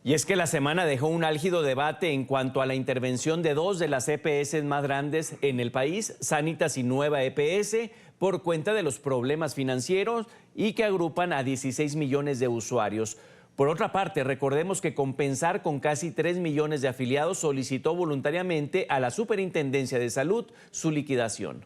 Y es que la semana dejó un álgido debate en cuanto a la intervención de dos de las EPS más grandes en el país, Sanitas y Nueva EPS, por cuenta de los problemas financieros y que agrupan a 16 millones de usuarios. Por otra parte, recordemos que Compensar, con casi 3 millones de afiliados, solicitó voluntariamente a la Superintendencia de Salud su liquidación.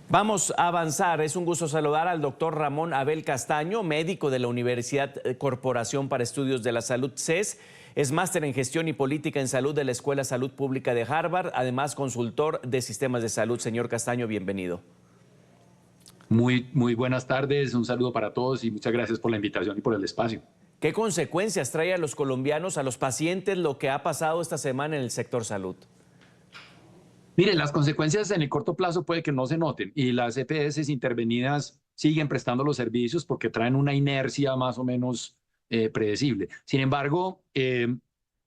Vamos a avanzar. Es un gusto saludar al doctor Ramón Abel Castaño, médico de la Universidad Corporación para Estudios de la Salud, CES. Es máster en Gestión y Política en Salud de la Escuela Salud Pública de Harvard, además consultor de sistemas de salud. Señor Castaño, bienvenido. Muy buenas tardes, un saludo para todos y muchas gracias por la invitación y por el espacio. ¿Qué consecuencias trae a los colombianos, a los pacientes, lo que ha pasado esta semana en el sector salud? Mire, las consecuencias en el corto plazo puede que no se noten y las EPS intervenidas siguen prestando los servicios porque traen una inercia más o menos predecible. Sin embargo,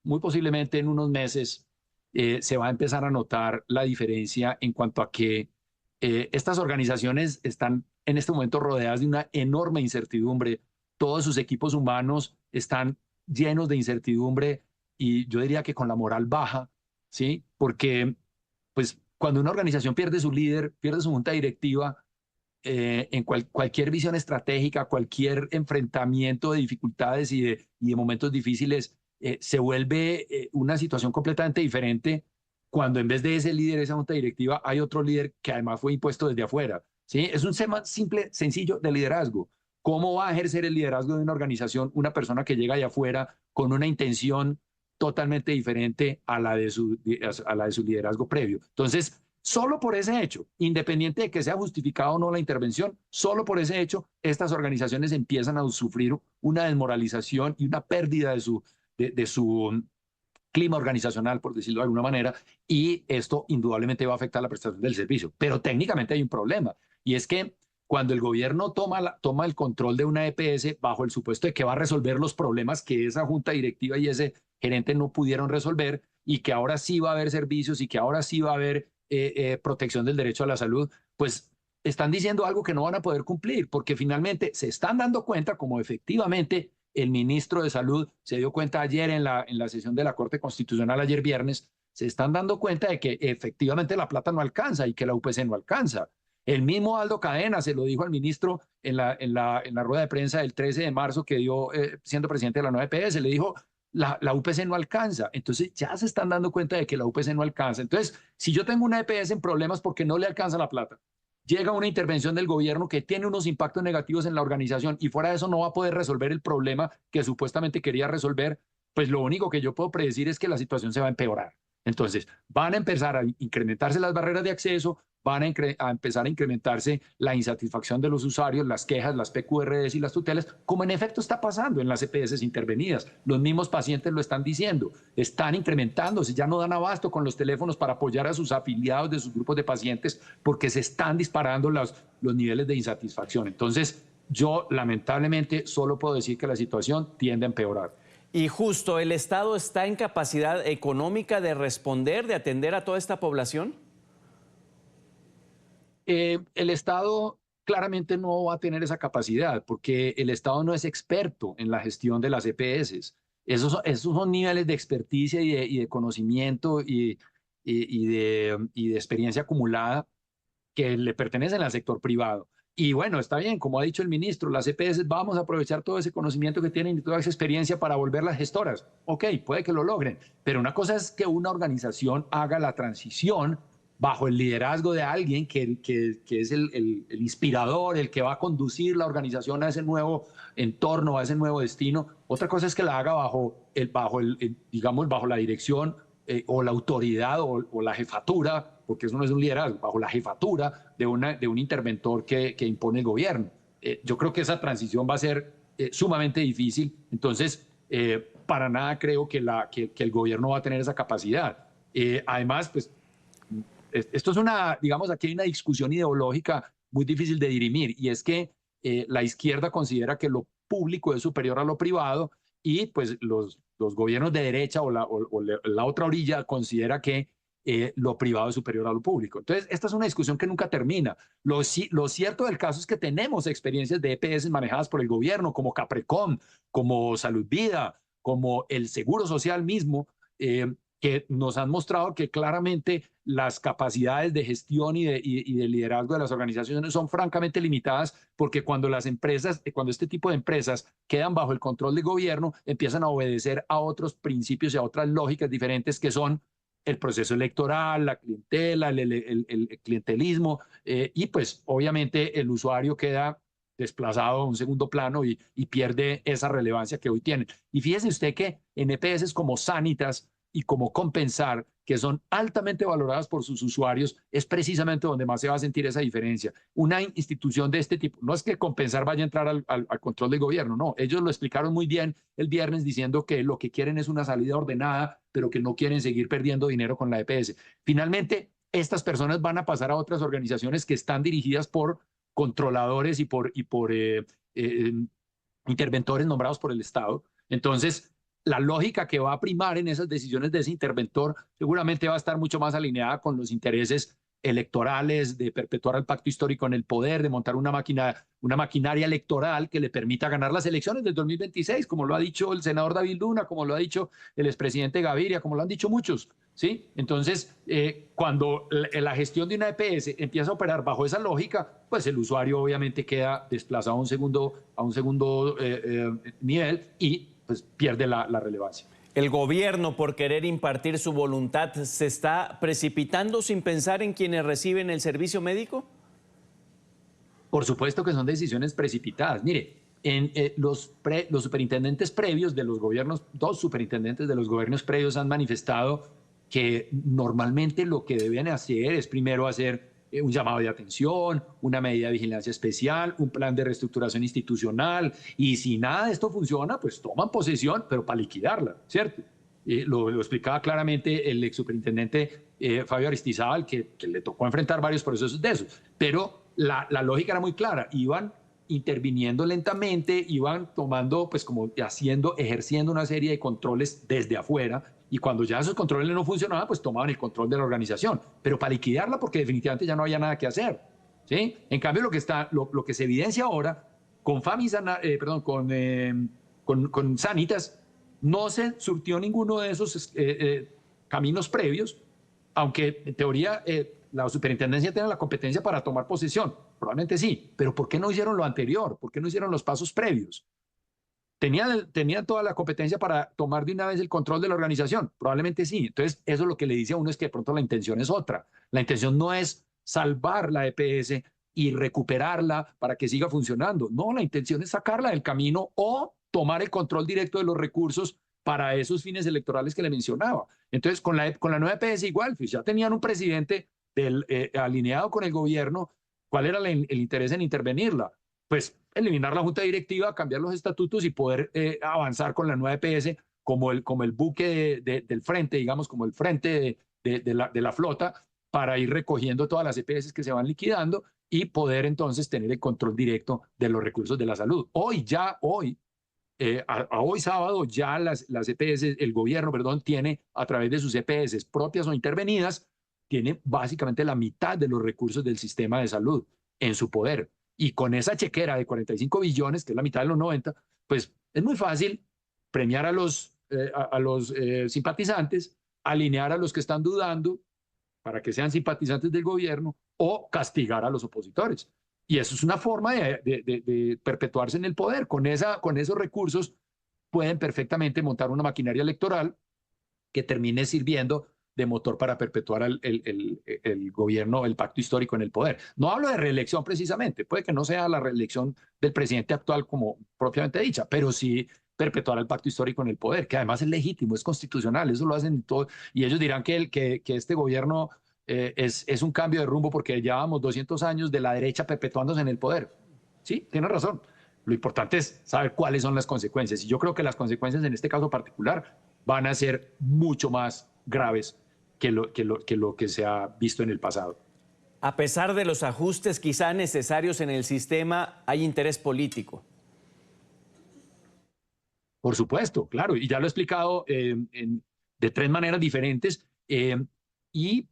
muy posiblemente en unos meses se va a empezar a notar la diferencia en cuanto a que estas organizaciones están en este momento rodeadas de una enorme incertidumbre. Todos sus equipos humanos están llenos de incertidumbre y yo diría que con la moral baja, ¿sí? Porque pues cuando una organización pierde su líder, pierde su junta directiva, en cualquier visión estratégica, cualquier enfrentamiento de dificultades y de momentos difíciles, se vuelve una situación completamente diferente cuando en vez de ese líder, esa junta directiva, hay otro líder que además fue impuesto desde afuera. ¿Sí? Es un tema simple, sencillo de liderazgo. ¿Cómo va a ejercer el liderazgo de una organización una persona que llega de afuera con una intención totalmente diferente a la de su liderazgo previo? Entonces, solo por ese hecho, independiente de que sea justificado o no la intervención, solo por ese hecho, estas organizaciones empiezan a sufrir una desmoralización y una pérdida de su clima organizacional, por decirlo de alguna manera, y esto indudablemente va a afectar la prestación del servicio. Pero técnicamente hay un problema, y es que cuando el gobierno toma el control de una EPS bajo el supuesto de que va a resolver los problemas que esa junta directiva y ese gerente no pudieron resolver, y que ahora sí va a haber servicios y que ahora sí va a haber protección del derecho a la salud, pues están diciendo algo que no van a poder cumplir, porque finalmente se están dando cuenta, como efectivamente el ministro de Salud se dio cuenta ayer en la sesión de la Corte Constitucional, ayer viernes, se están dando cuenta de que efectivamente la plata no alcanza y que la UPC no alcanza. El mismo Aldo Cadena se lo dijo al ministro en la rueda de prensa del 13 de marzo que dio siendo presidente de la nueva EPS, le dijo, la UPC no alcanza. Entonces ya se están dando cuenta de que la UPC no alcanza. Entonces, si yo tengo una EPS en problemas porque no le alcanza la plata, llega una intervención del gobierno que tiene unos impactos negativos en la organización y fuera de eso no va a poder resolver el problema que supuestamente quería resolver, pues lo único que yo puedo predecir es que la situación se va a empeorar. Entonces, van a empezar a incrementarse las barreras de acceso, van a empezar a incrementarse la insatisfacción de los usuarios, las quejas, las PQRs y las tutelas, como en efecto está pasando en las EPS intervenidas. Los mismos pacientes lo están diciendo, están incrementándose, ya no dan abasto con los teléfonos para apoyar a sus afiliados de sus grupos de pacientes porque se están disparando los niveles de insatisfacción. Entonces, yo lamentablemente solo puedo decir que la situación tiende a empeorar. Y justo, ¿el Estado está en capacidad económica de responder, de atender a toda esta población? El Estado claramente no va a tener esa capacidad porque el Estado no es experto en la gestión de las EPS. Esos son niveles de experticia y de conocimiento y de experiencia acumulada que le pertenecen al sector privado. Y bueno, está bien, como ha dicho el ministro, las EPS vamos a aprovechar todo ese conocimiento que tienen y toda esa experiencia para volverlas gestoras. Ok, puede que lo logren, pero una cosa es que una organización haga la transición bajo el liderazgo de alguien que es el inspirador, el que va a conducir la organización a ese nuevo entorno, a ese nuevo destino. Otra cosa es que la haga digamos, bajo la dirección o la autoridad o la jefatura, porque eso no es un liderazgo, bajo la jefatura de un interventor que impone el gobierno. Yo creo que esa transición va a ser sumamente difícil, entonces para nada creo que el gobierno va a tener esa capacidad. Además, pues esto es digamos, aquí hay una discusión ideológica muy difícil de dirimir, y es que la izquierda considera que lo público es superior a lo privado, y pues los gobiernos de derecha o la otra orilla considera que lo privado es superior a lo público. Entonces, esta es una discusión que nunca termina. Lo cierto del caso es que tenemos experiencias de EPS manejadas por el gobierno, como Caprecom, como Salud Vida, como el Seguro Social mismo, que nos han mostrado que claramente las capacidades de gestión y de liderazgo de las organizaciones son francamente limitadas, porque cuando las empresas, cuando este tipo de empresas quedan bajo el control del gobierno, empiezan a obedecer a otros principios y a otras lógicas diferentes que son el proceso electoral, la clientela, el clientelismo, y pues obviamente el usuario queda desplazado a un segundo plano y pierde esa relevancia que hoy tienen. Y fíjese usted que en EPS como Sanitas y como Compensar, que son altamente valoradas por sus usuarios, es precisamente donde más se va a sentir esa diferencia. Una institución de este tipo, no es que Compensar vaya a entrar al control del gobierno, no, ellos lo explicaron muy bien el viernes diciendo que lo que quieren es una salida ordenada, pero que no quieren seguir perdiendo dinero con la EPS. Finalmente, estas personas van a pasar a otras organizaciones que están dirigidas por controladores y por interventores nombrados por el Estado. Entonces, la lógica que va a primar en esas decisiones de ese interventor seguramente va a estar mucho más alineada con los intereses electorales, de perpetuar el pacto histórico en el poder, de montar una maquinaria electoral que le permita ganar las elecciones del 2026, como lo ha dicho el senador David Luna, como lo ha dicho el expresidente Gaviria, como lo han dicho muchos. ¿Sí? Entonces, cuando la gestión de una EPS empieza a operar bajo esa lógica, pues el usuario obviamente queda desplazado a un segundo nivel y pues pierde la relevancia. ¿El gobierno, por querer impartir su voluntad, se está precipitando sin pensar en quienes reciben el servicio médico? Por supuesto que son decisiones precipitadas. Mire, los superintendentes previos de los gobiernos, 2 superintendentes de los gobiernos previos han manifestado que normalmente lo que deben hacer es primero hacer un llamado de atención, una medida de vigilancia especial, un plan de reestructuración institucional, y si nada de esto funciona, pues toman posesión, pero para liquidarla, ¿cierto? Lo explicaba claramente el ex superintendente Fabio Aristizábal, que le tocó enfrentar varios procesos de esos, pero la lógica era muy clara, iban interviniendo lentamente, iban tomando, pues como ejerciendo una serie de controles desde afuera, y cuando ya esos controles no funcionaban, pues tomaban el control de la organización, pero para liquidarla porque definitivamente ya no había nada que hacer, ¿sí? En cambio, lo que se evidencia ahora con con Sanitas, no se surtió ninguno de esos caminos previos, aunque en teoría la superintendencia tiene la competencia para tomar posesión, probablemente sí, pero ¿por qué no hicieron lo anterior? ¿Por qué no hicieron los pasos previos? ¿Tenían toda la competencia para tomar de una vez el control de la organización? Probablemente sí. Entonces, eso lo que le dice a uno es que de pronto la intención es otra. La intención no es salvar la EPS y recuperarla para que siga funcionando. No, la intención es sacarla del camino o tomar el control directo de los recursos para esos fines electorales que le mencionaba. Entonces, con la nueva EPS igual, pues ya tenían un presidente alineado con el gobierno. ¿Cuál era el interés en intervenirla? Pues eliminar la junta directiva, cambiar los estatutos y poder avanzar con la nueva EPS como el buque del frente, digamos, como el frente de la flota, para ir recogiendo todas las EPS que se van liquidando y poder entonces tener el control directo de los recursos de la salud. Hoy sábado, ya las EPS, el gobierno, perdón, tiene a través de sus EPS propias o intervenidas, tiene básicamente la mitad de los recursos del sistema de salud en su poder. Y con esa chequera de 45 billones, que es la mitad de los 90, pues es muy fácil premiar a los simpatizantes, alinear a los que están dudando para que sean simpatizantes del gobierno o castigar a los opositores. Y eso es una forma de perpetuarse en el poder. Con esos recursos pueden perfectamente montar una maquinaria electoral que termine sirviendo de motor para perpetuar el gobierno, el pacto histórico en el poder. No hablo de reelección precisamente, puede que no sea la reelección del presidente actual como propiamente dicha, pero sí perpetuar el pacto histórico en el poder, que además es legítimo, es constitucional, eso lo hacen todo, y ellos dirán que este gobierno es un cambio de rumbo porque llevábamos 200 años de la derecha perpetuándose en el poder. Sí, tiene razón. Lo importante es saber cuáles son las consecuencias, y yo creo que las consecuencias en este caso particular van a ser mucho más graves que lo que se ha visto en el pasado. A pesar de los ajustes quizá necesarios en el sistema, hay interés político. Por supuesto, claro, y ya lo he explicado de 3 maneras diferentes. Y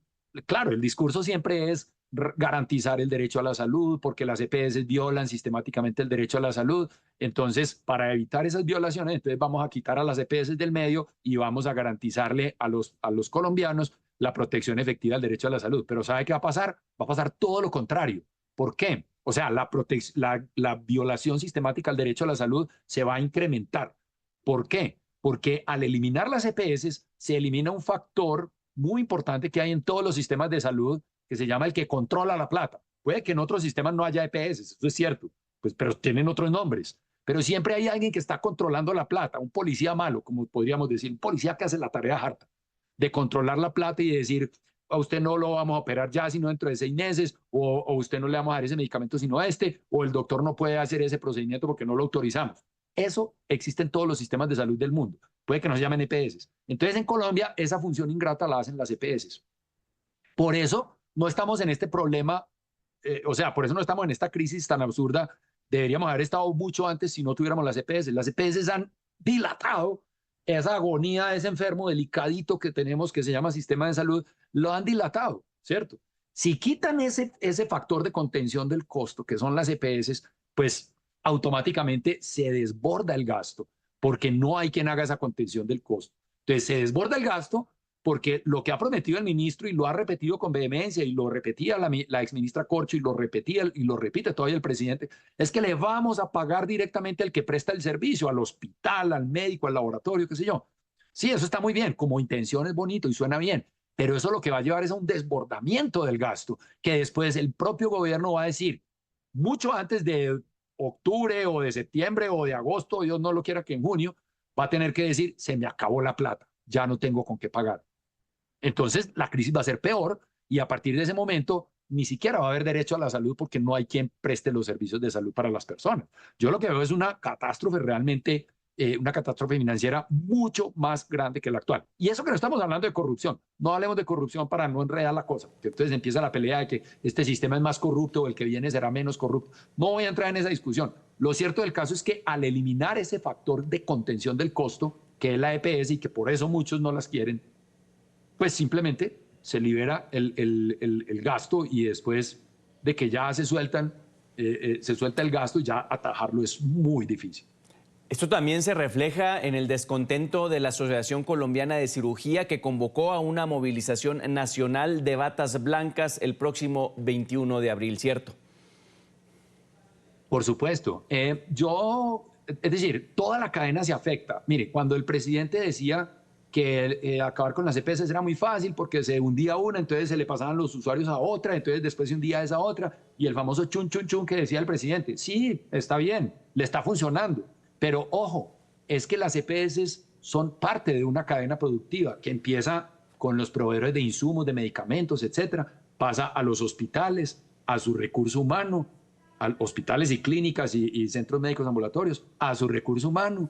claro, el discurso siempre es garantizar el derecho a la salud, porque las EPS violan sistemáticamente el derecho a la salud. Entonces, para evitar esas violaciones, entonces vamos a quitar a las EPS del medio y vamos a garantizarle a los colombianos la protección efectiva del derecho a la salud. Pero ¿sabe qué va a pasar? Va a pasar todo lo contrario. ¿Por qué? O sea, la violación sistemática al derecho a la salud se va a incrementar. ¿Por qué? Porque al eliminar las EPS se elimina un factor muy importante que hay en todos los sistemas de salud, que se llama el que controla la plata. Puede que en otros sistemas no haya EPS, eso es cierto, pues, pero tienen otros nombres. Pero siempre hay alguien que está controlando la plata, un policía malo, como podríamos decir, un policía que hace la tarea harta de controlar la plata y de decir, a usted no lo vamos a operar ya, sino dentro de 6 meses, o usted no le vamos a dar ese medicamento, sino o el doctor no puede hacer ese procedimiento porque no lo autorizamos. Eso existe en todos los sistemas de salud del mundo. Puede que no se llamen EPS. Entonces, en Colombia, esa función ingrata la hacen las EPS. Por eso no estamos en este problema, o sea, por eso no estamos en esta crisis tan absurda. Deberíamos haber estado mucho antes si no tuviéramos las EPS. Las EPS han dilatado esa agonía de ese enfermo delicadito que tenemos, que se llama sistema de salud, lo han dilatado, ¿cierto? Si quitan ese factor de contención del costo, que son las EPS, pues automáticamente se desborda el gasto, porque no hay quien haga esa contención del costo. Entonces se desborda el gasto porque lo que ha prometido el ministro y lo ha repetido con vehemencia y lo repetía la exministra Corcho y lo repetía y lo repite todavía el presidente, es que le vamos a pagar directamente al que presta el servicio, al hospital, al médico, al laboratorio, qué sé yo. Sí, eso está muy bien, como intención es bonito y suena bien, pero eso lo que va a llevar es a un desbordamiento del gasto, que después el propio gobierno va a decir, mucho antes de octubre o de septiembre o de agosto, Dios no lo quiera que en junio, va a tener que decir, se me acabó la plata, ya no tengo con qué pagar. Entonces la crisis va a ser peor y a partir de ese momento ni siquiera va a haber derecho a la salud porque no hay quien preste los servicios de salud para las personas. Yo lo que veo es una catástrofe realmente, una catástrofe financiera mucho más grande que la actual. Y eso que no estamos hablando de corrupción, no hablemos de corrupción para no enredar la cosa, porque entonces empieza la pelea de que este sistema es más corrupto o el que viene será menos corrupto. No voy a entrar en esa discusión. Lo cierto del caso es que al eliminar ese factor de contención del costo, que es la EPS y que por eso muchos no las quieren, pues simplemente se libera el gasto y después de que ya se suelta el gasto, ya atajarlo es muy difícil. Esto también se refleja en el descontento de la Asociación Colombiana de Cirugía, que convocó a una movilización nacional de batas blancas el próximo 21 de abril, ¿cierto? Por supuesto. Es decir, toda la cadena se afecta. Mire, cuando el presidente decía que acabar con las EPS era muy fácil porque se hundía una, entonces se le pasaban los usuarios a otra, entonces después se hundía esa otra, y el famoso chun, chun, chun que decía el presidente. Sí, está bien, le está funcionando, pero ojo, es que las EPS son parte de una cadena productiva que empieza con los proveedores de insumos, de medicamentos, etcétera, pasa a los hospitales, a su recurso humano, a hospitales y clínicas y centros médicos ambulatorios, a su recurso humano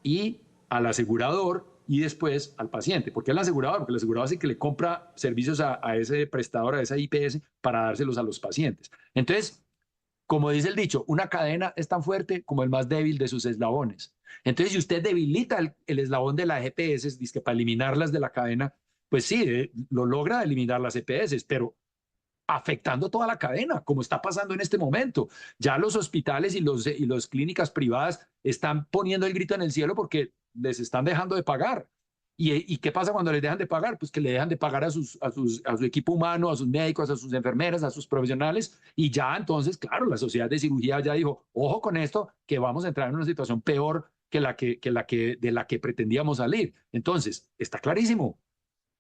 y al asegurador, y después al paciente. ¿Por qué al asegurador? Porque el asegurador es el que le compra servicios a ese prestador, a esa IPS, para dárselos a los pacientes. Entonces, como dice el dicho, una cadena es tan fuerte como el más débil de sus eslabones. Entonces, si usted debilita el eslabón de las EPS, dice que para eliminarlas de la cadena, pues sí, lo logra eliminar las EPS, pero afectando toda la cadena, como está pasando en este momento. Ya los hospitales y las clínicas privadas están poniendo el grito en el cielo porque les están dejando de pagar. ¿Y qué pasa cuando les dejan de pagar? Pues que le dejan de pagar a su equipo humano, a sus médicos, a sus enfermeras, a sus profesionales, y ya entonces, claro, la sociedad de cirugía ya dijo, ojo con esto, que vamos a entrar en una situación peor de la que pretendíamos salir. Entonces, está clarísimo,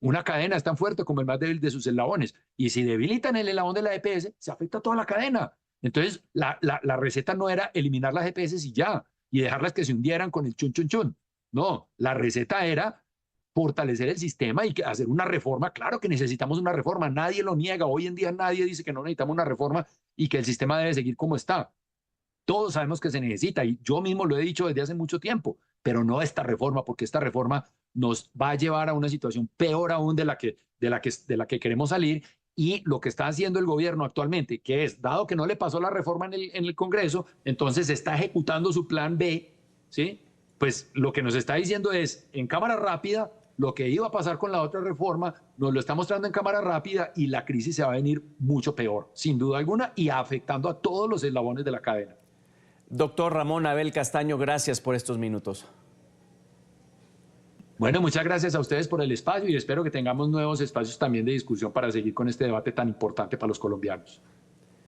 una cadena es tan fuerte como el más débil de sus eslabones. Y si debilitan el eslabón de la EPS, se afecta a toda la cadena. Entonces, la receta no era eliminar las EPS y ya, y dejarlas que se hundieran con el chun, chun, chun. No, la receta era fortalecer el sistema y hacer una reforma. Claro que necesitamos una reforma, nadie lo niega. Hoy en día nadie dice que no necesitamos una reforma y que el sistema debe seguir como está. Todos sabemos que se necesita y yo mismo lo he dicho desde hace mucho tiempo, pero no esta reforma, porque esta reforma nos va a llevar a una situación peor aún de la que queremos salir. Y lo que está haciendo el gobierno actualmente, que es, dado que no le pasó la reforma en el Congreso, entonces está ejecutando su plan B, ¿sí? Pues lo que nos está diciendo es, en cámara rápida, lo que iba a pasar con la otra reforma nos lo está mostrando en cámara rápida y la crisis se va a venir mucho peor, sin duda alguna, y afectando a todos los eslabones de la cadena. Doctor Ramón Abel Castaño, gracias por estos minutos. Bueno, muchas gracias a ustedes por el espacio y espero que tengamos nuevos espacios también de discusión para seguir con este debate tan importante para los colombianos.